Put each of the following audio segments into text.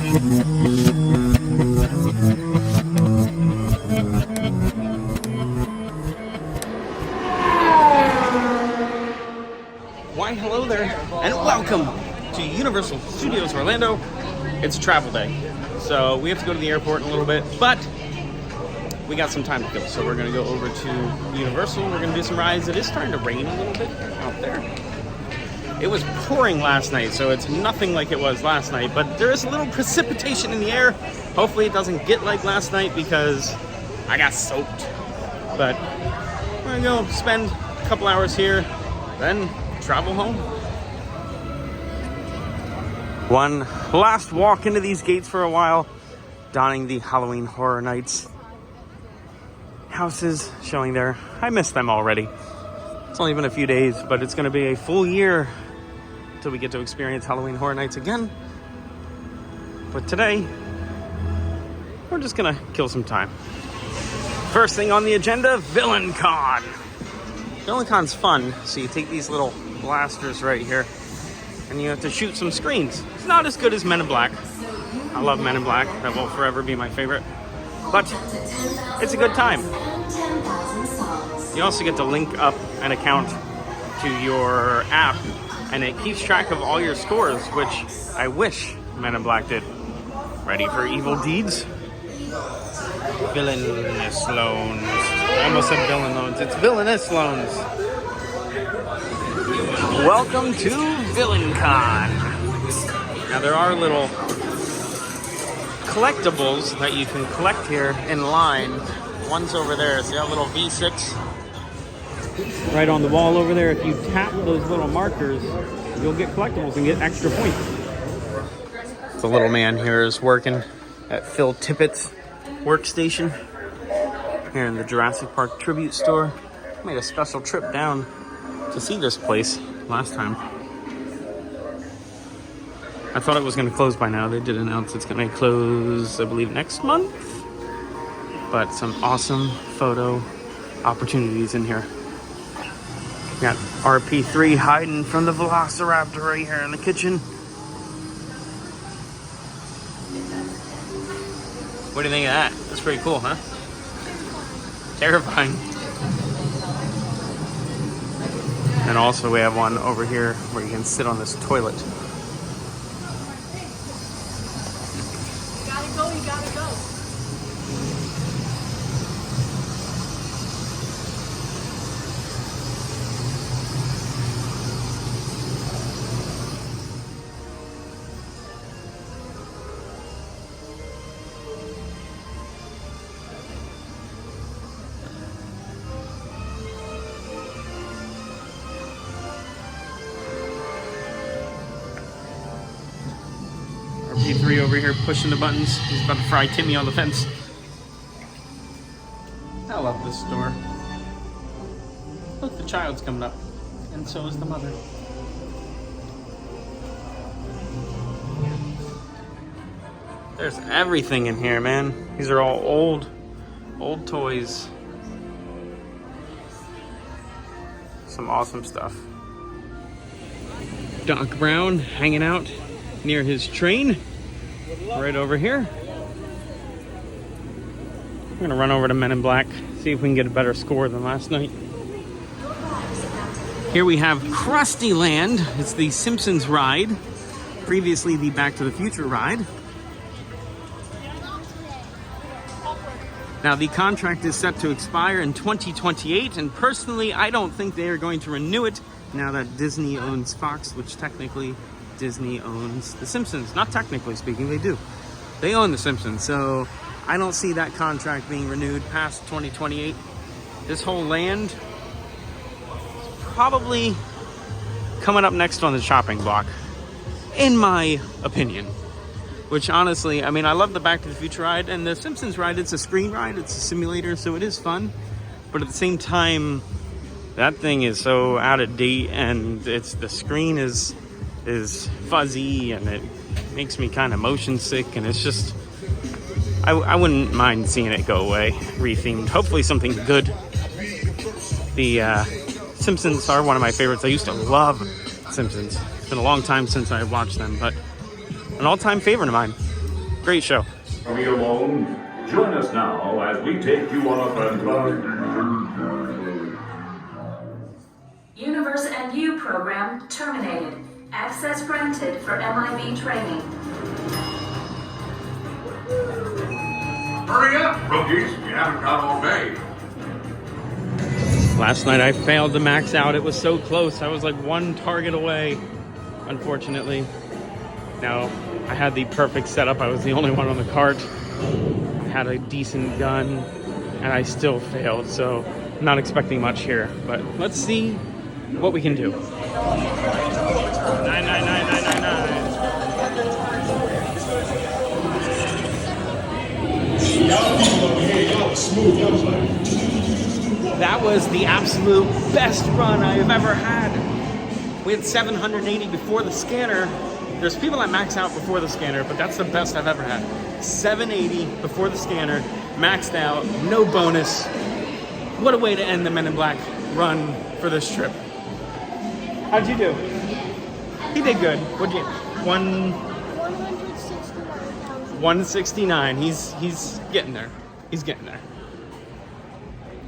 Why, hello there, and welcome to Universal Studios Orlando. It's travel day, so we have to go to the airport in a little bit, but we got some time to kill, so we're going to go over to Universal. We're going to do some rides. It is starting to rain a little bit out there. It was pouring last night, so it's nothing like it was last night, but there is a little precipitation in the air. Hopefully it doesn't get like last night because I got soaked. But we're going to go spend a couple hours here, then travel home. One last walk into these gates for a while, donning the Halloween Horror Nights houses showing there. I miss them already. It's only been a few days, but it's going to be a full year until we get to experience Halloween Horror Nights again. But today, we're just going to kill some time. First thing on the agenda, VillainCon. VillainCon's fun. So you take these little blasters right here, and you have to shoot some screens. It's not as good as Men in Black. I love Men in Black. That will forever be my favorite. But it's a good time. You also get to link up an account to your app, and it keeps track of all your scores, which I wish Men in Black did. Ready for evil deeds? Villainous loans. I almost said villain loans. It's villainous loans. Welcome to VillainCon. Now there are little collectibles that you can collect here in line. One's over there. See that little V6 right on the wall over there? If you tap those little markers, you'll get collectibles and get extra points. The little man here is working at Phil Tippett's workstation here in the Jurassic Park tribute store. Made a special trip down to see this place last time. I thought it was going to close by now. They did announce it's going to close, I believe, next month. But some awesome photo opportunities in here. Got RP3 hiding from the Velociraptor right here in the kitchen. What do you think of that? That's pretty cool, huh? Terrifying. And also we have one over here where you can sit on this toilet. You gotta go. RP3 over here pushing the buttons. He's about to fry Timmy on the fence. I love this store. Look, the child's coming up. And so is the mother. There's everything in here, man. These are all old toys. Some awesome stuff. Doc Brown hanging out near his train. Right over here. We're gonna run over to Men in Black, see if we can get a better score than last night. Here we have Krusty Land. It's the Simpsons ride. Previously the Back to the Future ride. Now the contract is set to expire in 2028, and personally I don't think they are going to renew it now that Disney owns Fox, which technically Disney owns The Simpsons. Not technically speaking, they do. They own The Simpsons, so I don't see that contract being renewed past 2028. This whole land is probably coming up next on the chopping block, in my opinion. Which honestly, I mean, I love the Back to the Future ride, and the Simpsons ride, it's a screen ride, it's a simulator, so it is fun. But at the same time, that thing is so out of date, and the screen is fuzzy, and it makes me kind of motion sick, and it's just, I wouldn't mind seeing it go away, rethemed. Hopefully something good. The Simpsons are one of my favorites. I used to love Simpsons. It's been a long time since I watched them, but an all-time favorite of mine. Great show. Are we alone? Join us now as we take you on a fantastic... Universe NU program terminated. Access granted for MIB training. Hurry up, rookies. You haven't got all day. Last night I failed to max out. It was so close. I was like one target away, unfortunately. Now, I had the perfect setup. I was the only one on the cart. I had a decent gun, and I still failed. So, I'm not expecting much here. But let's see what we can do. 99999. That was the absolute best run I have ever had. We had 780 before the scanner. There's people that max out before the scanner, but that's the best I've ever had. 780 before the scanner, maxed out, no bonus. What a way to end the Men in Black run for this trip. How'd you do? He did good. What'd you? 169. He's getting there. He's getting there.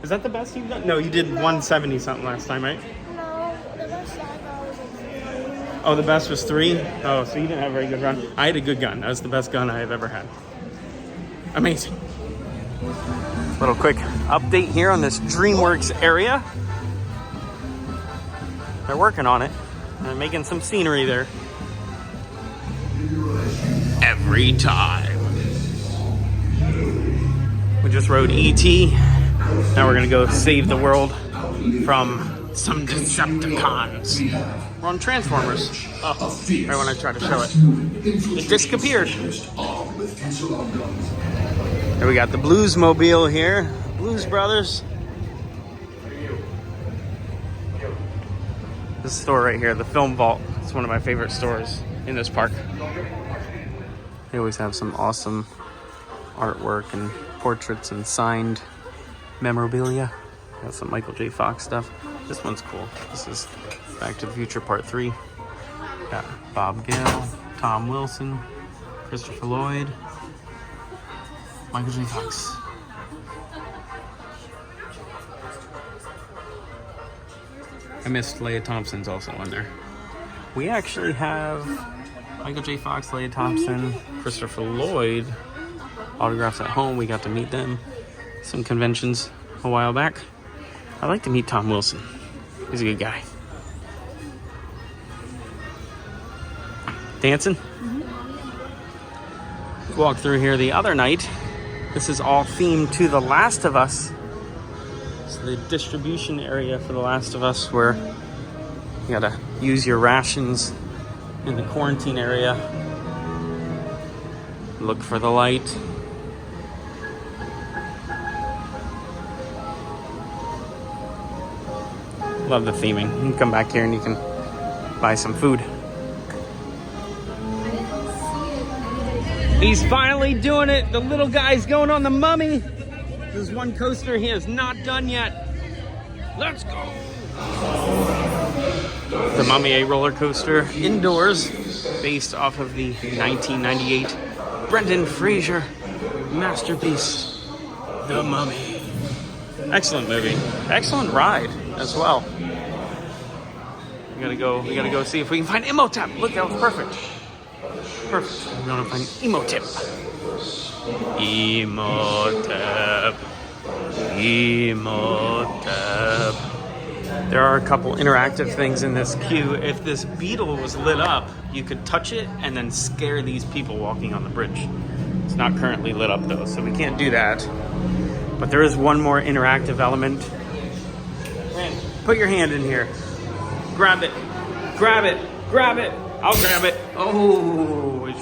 Is that the best you've done? No, you did 170 something last time, right? No, the best I got was a 3. Oh, the best was 3? Oh, so you didn't have a very good run. I had a good gun. That was the best gun I have ever had. Amazing. Little quick update here on this DreamWorks area. They're working on it. They're making some scenery there. Every time. We just rode E.T. Now we're gonna go save the world from some Decepticons. We're on Transformers. Oh, right when I tried to show it. It disappeared. Here we got the Blues Mobile here. Blues Brothers. This store right here, the Film Vault. It's one of my favorite stores in this park. They always have some awesome artwork and portraits and signed memorabilia. Got some Michael J. Fox stuff. This one's cool. This is Back to the Future Part 3. Got Bob Gale, Tom Wilson, Christopher Lloyd, Michael J. Fox. I missed Leia Thompson's also on there. We actually have Michael J. Fox, Leia Thompson, Christopher Lloyd autographs at home. We got to meet them some conventions a while back. I'd like to meet Tom Wilson. He's a good guy. Dancing? Walked through here the other night. This is all themed to The Last of Us. It's the distribution area for The Last of Us where you gotta use your rations in the quarantine area. Look for the light. Love the theming. You can come back here and you can buy some food. He's finally doing it. The little guy's going on the Mummy. There's one coaster he has not done yet. Let's go. The Mummy, a roller coaster indoors based off of the 1998 Brendan Fraser masterpiece, The Mummy. Excellent movie. Excellent ride as well. We gotta go see if we can find Imhotep. Look, that was perfect. Perfect. We're gonna find Imhotep. Imhotep. Imhotep. There are a couple interactive things in this queue. If this beetle was lit up, you could touch it and then scare these people walking on the bridge. It's not currently lit up though, so we can't do that. But there is one more interactive element. Ren, put your hand in here. Grab it. Grab it. Grab it. I'll grab it. Oh, it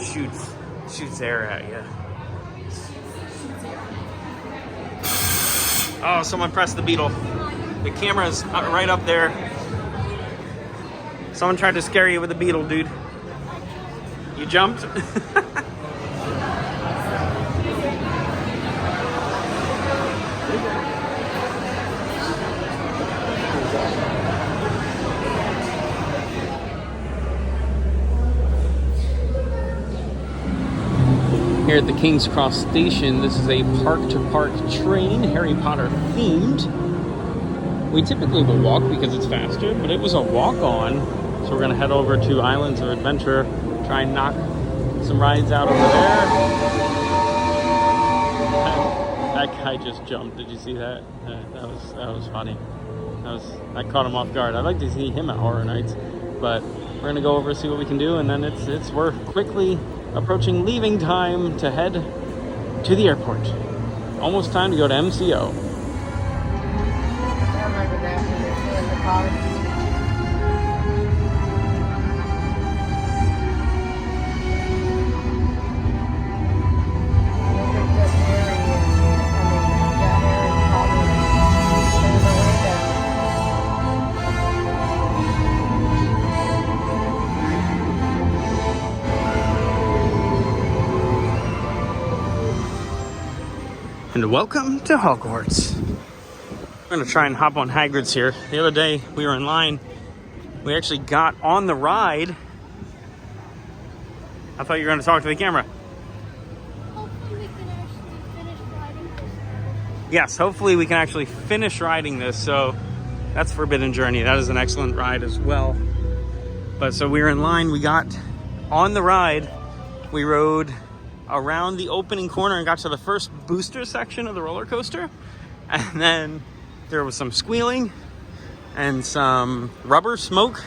shoots air at you. Oh, someone pressed the beetle. The camera's right up there. Someone tried to scare you with a beetle, dude. You jumped? here at the King's Cross Station. This is a park-to-park train, Harry Potter themed. We typically will walk because it's faster, but it was a walk-on. So we're gonna head over to Islands of Adventure, try and knock some rides out over there. That guy just jumped. Did you see that? That was funny. That caught him off guard. I'd like to see him at Horror Nights, but we're gonna go over, see what we can do, and then we're quickly approaching leaving time to head to the airport. Almost time to go to MCO. And welcome to Hogwarts. I'm gonna try and hop on Hagrid's here. The other day we were in line. We actually got on the ride. I thought you were gonna talk to the camera. Hopefully we can actually finish riding this. Yes, hopefully we can actually finish riding this. So that's Forbidden Journey. That is an excellent ride as well. But so we were in line, we got on the ride, we rode around the opening corner and got to the first booster section of the roller coaster, and then there was some squealing and some rubber smoke,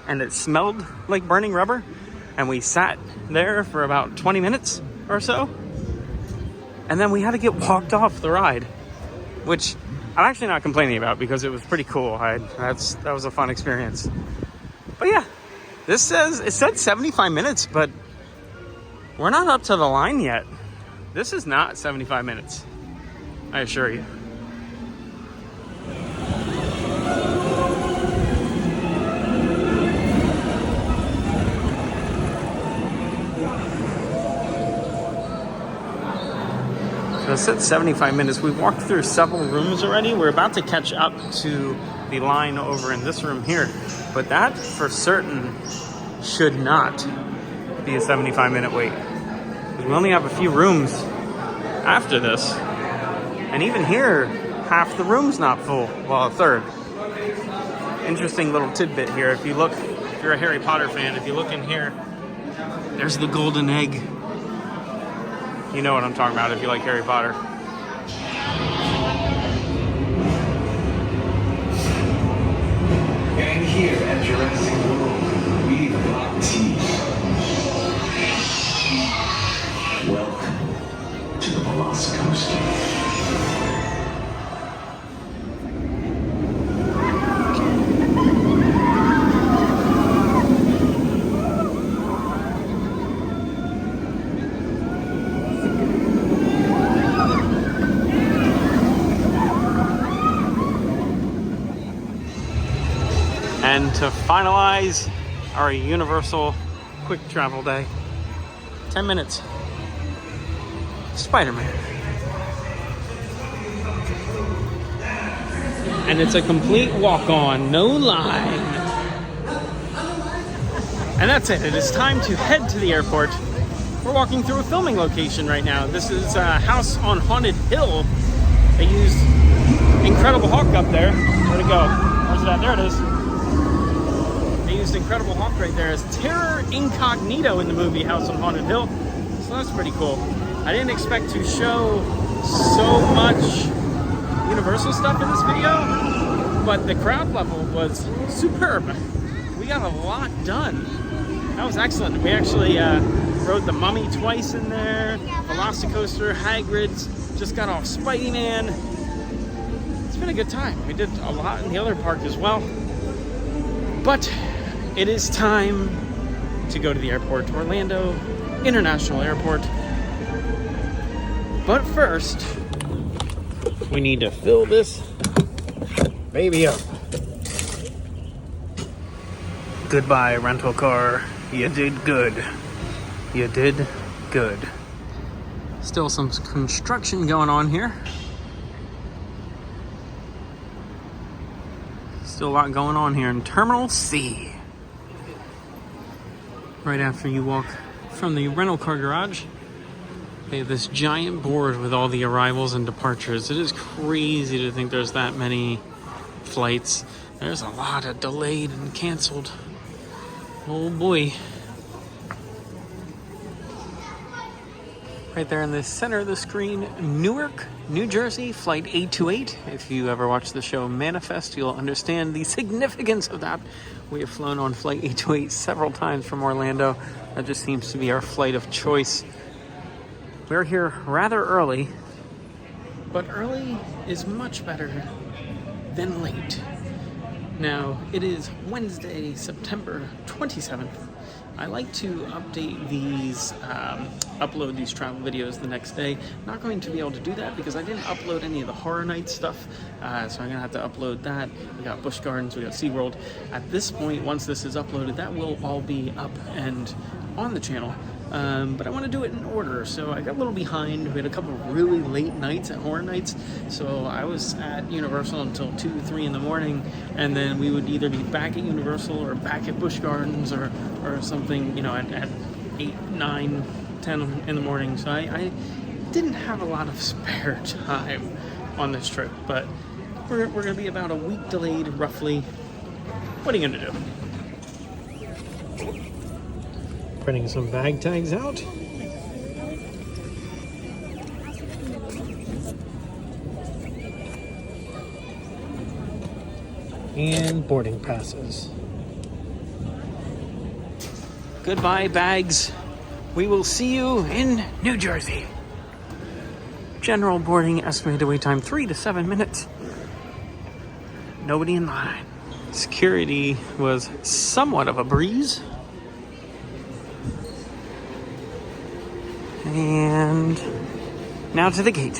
and it smelled like burning rubber, and we sat there for about 20 minutes or so, and then we had to get walked off the ride, which I'm actually not complaining about because it was pretty cool. That was a fun experience. But yeah, it said 75 minutes, but we're not up to the line yet. This is not 75 minutes, I assure you. So it said 75 minutes. We've walked through several rooms already. We're about to catch up to the line over in this room here. But that, for certain, should not be a 75-minute wait. We only have a few rooms after this, and even here half the room's not full. Well, a third. Interesting little tidbit here. If you're a Harry Potter fan, if you look in here, there's the golden egg. You know what I'm talking about if you like Harry Potter. And here at Jurassic World, we've got tea. Welcome to the Velocicoaster. And to finalize our Universal quick travel day, 10 minutes. Spider-Man. And it's a complete walk-on, no line. And that's it. It is time to head to the airport. We're walking through a filming location right now. This is House on Haunted Hill. They used Incredible Hulk up there. Where'd it go? Where's it at? There it is. They used Incredible Hulk right there as Terror Incognito in the movie House on Haunted Hill. So that's pretty cool. I didn't expect to show so much Universal stuff in this video, but the crowd level was superb. We got a lot done. That was excellent. We actually rode the Mummy twice in there, Velocicoaster, Hagrid's, just got off Spidey-Man. It's been a good time. We did a lot in the other park as well. But it is time to go to the airport, Orlando International Airport. But first, we need to fill this baby up. Goodbye, rental car. You did good. You did good. Still some construction going on here. Still a lot going on here in Terminal C. Right after you walk from the rental car garage They have this giant board with all the arrivals and departures. It is crazy to think there's that many flights. There's a lot of delayed and canceled. Oh boy. Right there in the center of the screen, Newark, New Jersey, flight 828. If you ever watch the show Manifest, you'll understand the significance of that. We have flown on flight 828 several times from Orlando. That just seems to be our flight of choice. We're here rather early, but early is much better than late. Now, it is Wednesday, September 27th. I like to update these, upload these travel videos the next day. Not going to be able to do that because I didn't upload any of the Horror Nights stuff, so I'm gonna have to upload that. We got Busch Gardens, we got SeaWorld. At this point, once this is uploaded, that will all be up and on the channel. But I want to do it in order, so I got a little behind. We had a couple of really late nights at Horror Nights, so I was at Universal until 2, 3 in the morning, and then we would either be back at Universal or back at Busch Gardens or something, you know, at 8, 9, 10 in the morning. So I didn't have a lot of spare time on this trip, but we're going to be about a week delayed, roughly. What are you going to do? Printing some bag tags out. And boarding passes. Goodbye, bags. We will see you in New Jersey. General boarding, estimated wait time 3 to 7 minutes. Nobody in line. Security was somewhat of a breeze. And now to the gate.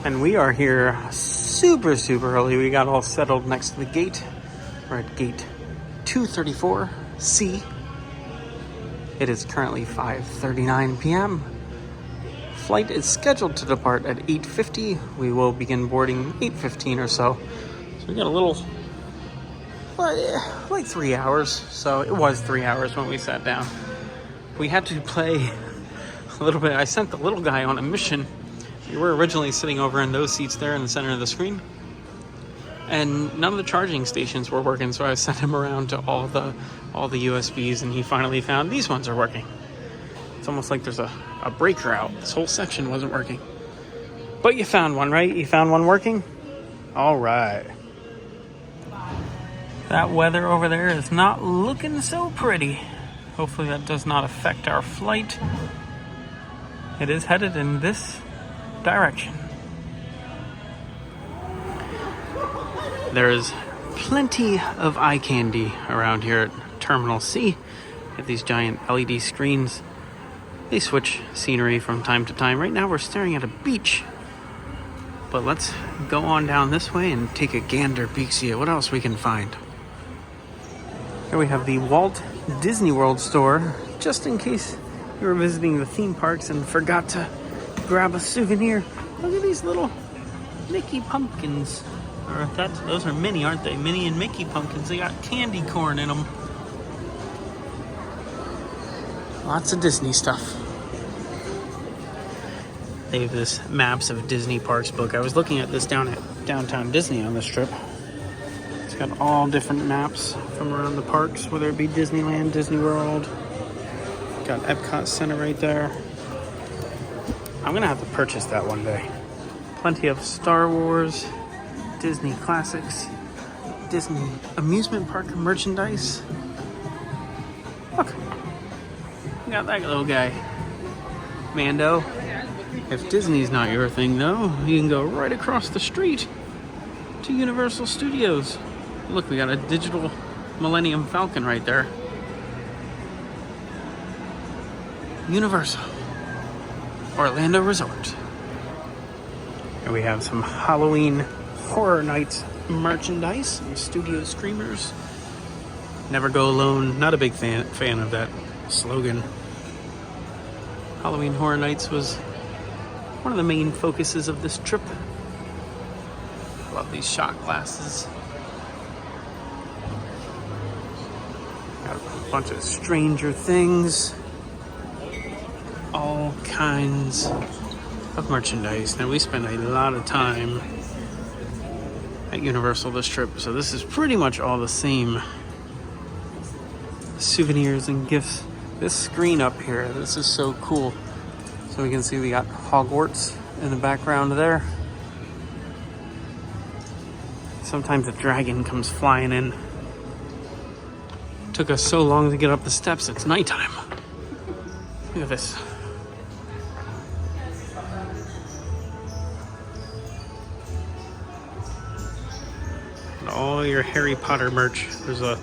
And we are here super early. We got all settled next to the gate. We're at gate 234C. It is currently 5:39 p.m. Flight is scheduled to depart at 8:50. We will begin boarding 8:15 or so. So we got a little, like 3 hours. So it was 3 hours when we sat down. We had to play a little bit. I sent the little guy on a mission. We were originally sitting over in those seats there in the center of the screen, and none of the charging stations were working, so I sent him around to all the USBs, and he finally found these ones are working. It's almost like there's a breaker out. This whole section wasn't working. But you found one, right? You found one working? All right. That weather over there is not looking so pretty. Hopefully that does not affect our flight. It is headed in this direction. There's plenty of eye candy around here at Terminal C. We have these giant LED screens. They switch scenery from time to time. Right now we're staring at a beach. But let's go on down this way and take a gander peek, see what else we can find. Here we have the Walt Disney World store, just in case you were visiting the theme parks and forgot to grab a souvenir. Look at these little Mickey pumpkins. Or those are Minnie, aren't they? Minnie and Mickey pumpkins. They got candy corn in them. Lots of Disney stuff. They have this Maps of Disney Parks book. I was looking at this down at Downtown Disney on this trip. It's got all different maps from around the parks, whether it be Disneyland, Disney World. Got Epcot Center right there. I'm gonna have to purchase that one day. Plenty of Star Wars, Disney classics, Disney amusement park merchandise. Look, we got that little guy. Mando. If Disney's not your thing though, you can go right across the street to Universal Studios. Look, we got a digital Millennium Falcon right there. Universal Orlando Resort. And we have some Halloween Horror Nights merchandise, some Studio Screamers. Never go alone. Not a big fan of that slogan. Halloween Horror Nights was one of the main focuses of this trip. Love these shot glasses. Got a bunch of Stranger Things. all kinds of merchandise. Now we spent a lot of time at Universal this trip, so this is pretty much all the same souvenirs and gifts. This screen up here, this is so cool. So we can see we got Hogwarts in the background there. Sometimes a dragon comes flying in. Took us so long to get up the steps, it's nighttime. Look at this. And all your Harry Potter merch. There's a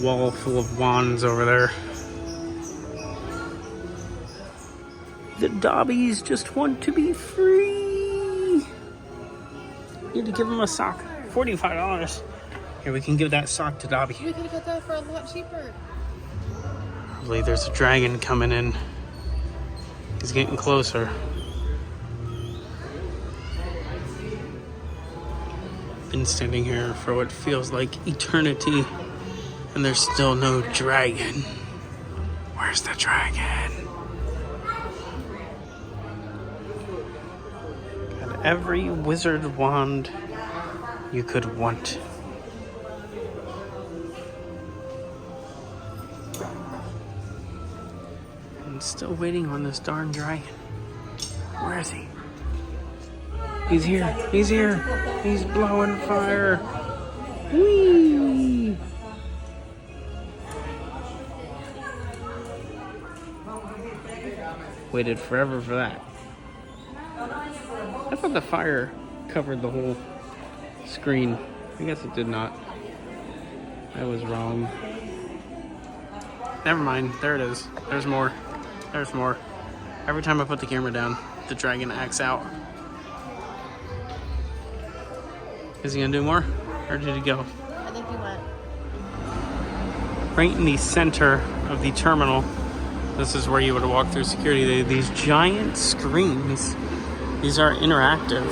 wall full of wands over there. The Dobbies just want to be free. Need to give them a sock. $45. Here, we can give that sock to Dobby. We could have got that for a lot cheaper. Probably there's a dragon coming in. He's getting closer. Been standing here for what feels like eternity, and there's still no dragon. Where's the dragon? Got every wizard wand you could want. And still waiting on this darn dragon. Where is he? He's here. He's here. He's blowing fire. Whee! Waited forever for that. I thought the fire covered the whole screen. I guess it did not. I was wrong. Never mind. There it is. There's more. There's more. Every time I put the camera down, the dragon acts out. Is he gonna do more? Or did he go? I think he went. Right in the center of the terminal, this is where you would walk through security. They have these giant screens. These are interactive.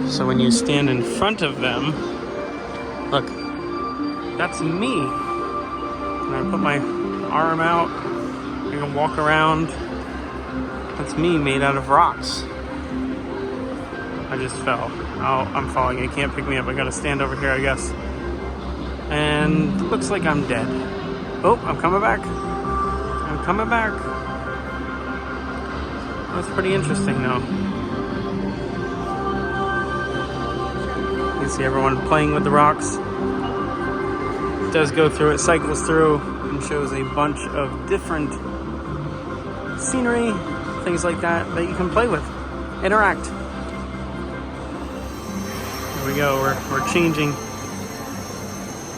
So when you stand in front of them, look, that's me. And I put my arm out, I can walk around. That's me made out of rocks. I just fell. Oh, I'm falling. It can't pick me up. I gotta stand over here, I guess. And looks like I'm dead. Oh, I'm coming back. I'm coming back. That's pretty interesting, though. You see everyone playing with the rocks. It does go through, it cycles through and shows a bunch of different scenery, things like that you can play with, interact. Here we go, we're changing.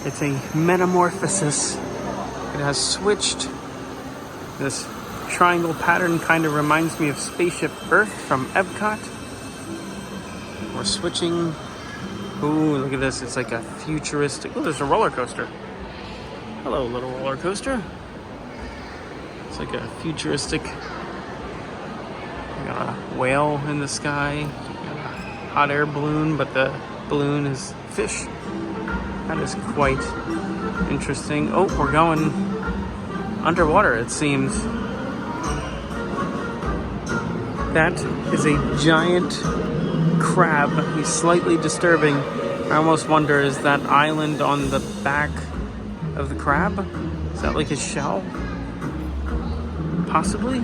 It's a metamorphosis. It has switched. This triangle pattern kind of reminds me of Spaceship Earth from Epcot. We're switching. Ooh, look at this. It's like a futuristic. Oh, there's a roller coaster. Hello, little roller coaster. It's like a futuristic. We got a whale in the sky. Got a hot air balloon, but the balloon is fish. That is quite interesting. Oh, we're going underwater, it seems. That is a giant crab. He's slightly disturbing. I almost wonder, is that island on the back of the crab? Is that like his shell? Possibly?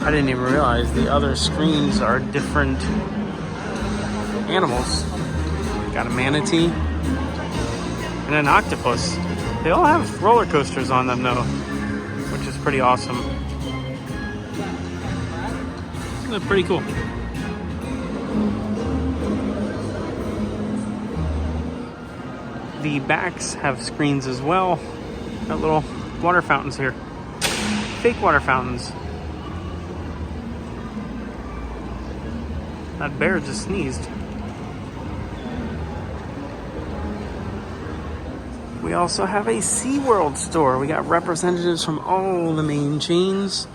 I didn't even realize the other screens are different animals. Got a manatee and an octopus. They all have roller coasters on them though, which is pretty awesome. That's pretty cool. The backs have screens as well. Got little water fountains here. Fake water fountains. That bear just sneezed. We also have a SeaWorld store. We got representatives from all the main chains.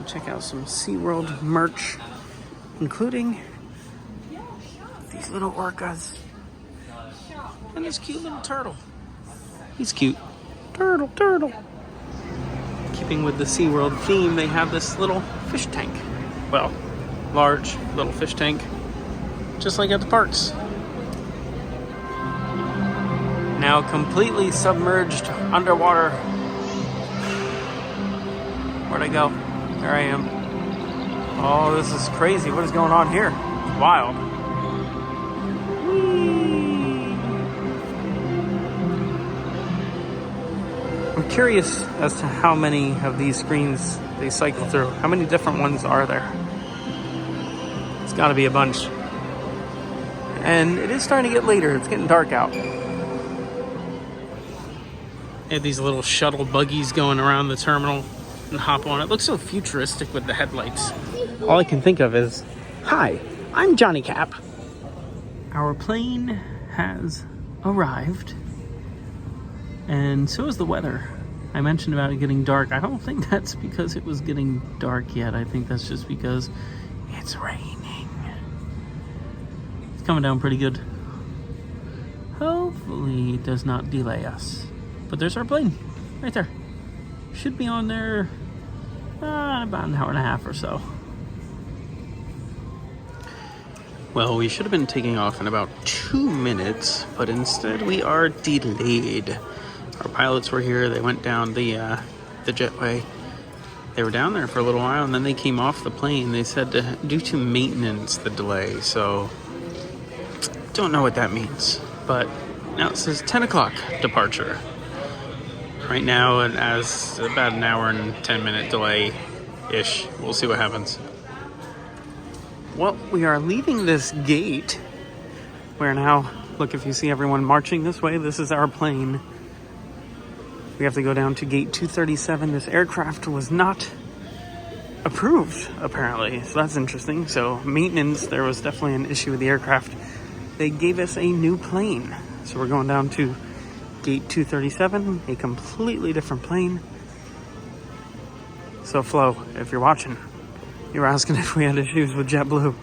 Check out some SeaWorld merch, including these little orcas. And this cute little turtle. He's cute. Turtle, turtle. Keeping with the SeaWorld theme, they have this little fish tank. Well, large little fish tank, just like at the parks. Now completely submerged underwater. Where'd I go? There I am. Oh, this is crazy. What is going on here? It's wild. Whee! I'm curious as to how many of these screens they cycle through. How many different ones are there? It's got to be a bunch. And it is starting to get later. It's getting dark out. They have these little shuttle buggies going around the terminal and hop on. It looks so futuristic with the headlights. All I can think of is, hi, I'm Johnny Cap. Our plane has arrived. And so is the weather. I mentioned about it getting dark. I don't think that's because it was getting dark yet. I think that's just because it's raining. It's coming down pretty good. Hopefully it does not delay us. But there's our plane, right there. Should be on there about an hour and a half or so. Well, we should have been taking off in about 2 minutes, but instead we are delayed. Our pilots were here. They went down the jetway. They were down there for a little while, and then they came off the plane. They said due to maintenance, the delay. So, don't know what that means. But now it says 10 o'clock departure. Right now, it has about an hour and 10-minute delay-ish. We'll see what happens. Well, we are leaving this gate. We're now, look, if you see everyone marching this way, this is our plane. We have to go down to gate 237. This aircraft was not approved, apparently. So that's interesting. So maintenance, there was definitely an issue with the aircraft. They gave us a new plane. So we're going down to gate 237, a completely different plane. So Flo, if you're watching, you were asking if we had issues with JetBlue.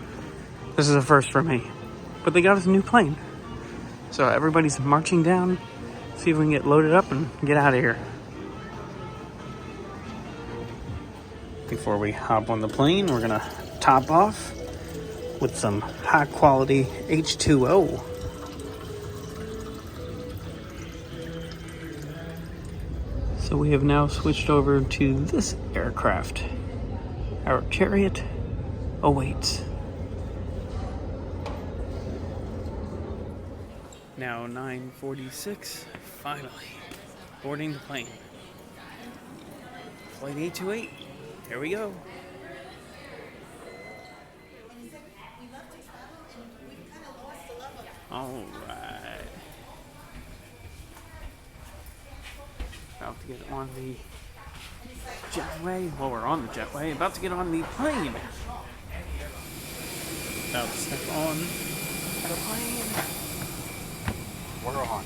This is a first for me. But they got us a new plane. So everybody's marching down. See if we can get loaded up and get out of here. Before we hop on the plane, we're gonna top off with some high quality H2O. So we have now switched over to this aircraft. Our chariot awaits. Now 9:46, finally boarding the plane. Flight 828, here we go. All right. About to get on the jetway. Well, we're on the jetway. About to get on the plane. About to step on the plane. We're on.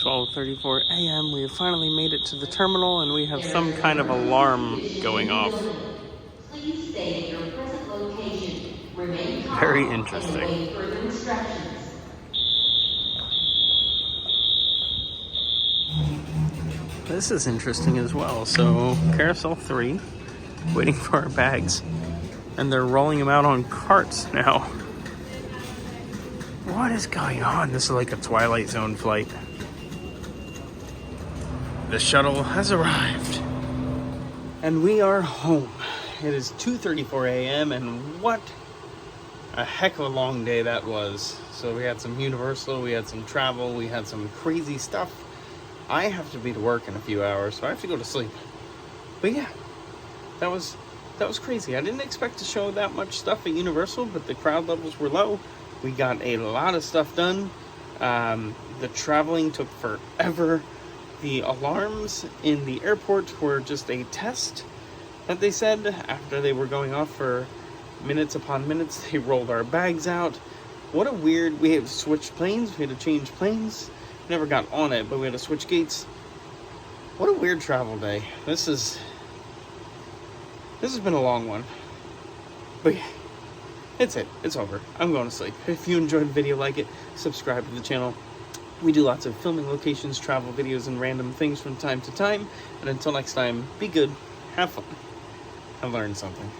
.34 a.m. We have finally made it to the terminal, and we have some kind of alarm going off. Please stay at your present location. Remain calm. Very interesting. And await further instructions. This is interesting as well. So, Carousel 3, waiting for our bags, and they're rolling them out on carts now. What is going on? This is like a Twilight Zone flight. The shuttle has arrived. And we are home. It is 2:34 a.m. and what a heck of a long day that was. So we had some Universal, we had some travel, we had some crazy stuff. I have to be to work in a few hours, so I have to go to sleep. But yeah, that was that was crazy. I didn't expect to show that much stuff at Universal, but the crowd levels were low. We got a lot of stuff done. The traveling took forever. The alarms in the airport were just a test that they said after they were going off for minutes upon minutes. They rolled our bags out. What a weird, we had to switch planes, we had to change planes. Never got on it, but we had to switch gates. What a weird travel day. This has been a long one. But yeah, it's over. I'm going to sleep. If you enjoyed the video, like it, subscribe to the channel. We do lots of filming locations, travel videos, and random things from time to time. And until next time, be good, have fun, and learn something.